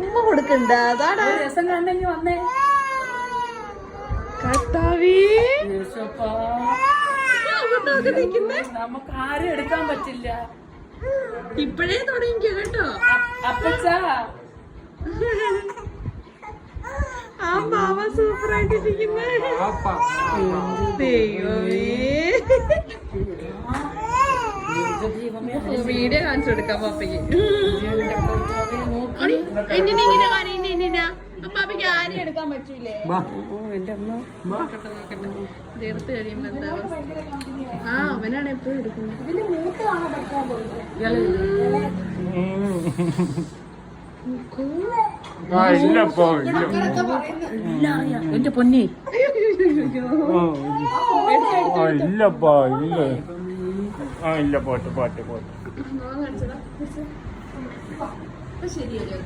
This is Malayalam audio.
ഉമ്മ കൊടുക്കണ്ട. അതാണ് രസം കണ്ടെങ്കിൽ വന്നേ. കർത്താവേ, നമുക്ക് ആരും എടുക്കാൻ പറ്റില്ല. ഇപ്പഴേ തുടങ്ങിക്കോ കേട്ടോ. അപ്പച്ചാ ആ മാമ സൂപ്പർ ആയിട്ടിരിക്കുന്നേ. വീഡിയോ കാണിച്ചു കൊടുക്കാം പാപ്പയ്ക്ക്. പാപ്പയ്ക്ക് ആരെയും എടുക്കാൻ പറ്റൂലേ? തീർത്ത് കഴിയുമ്പോ എന്താ ആ അവനാണ് എപ്പോഴും എടുക്കുന്നത്. ഇതിന്റെ മൂത്താണ് എടുക്കാൻ പോകുന്നത്. എന്റെ പൊന്നി ഇല്ലപ്പാ ഇല്ല. ഇല്ല പോട്ടെ പോട്ടെ പോട്ടെ. ശരിയല്ലേ?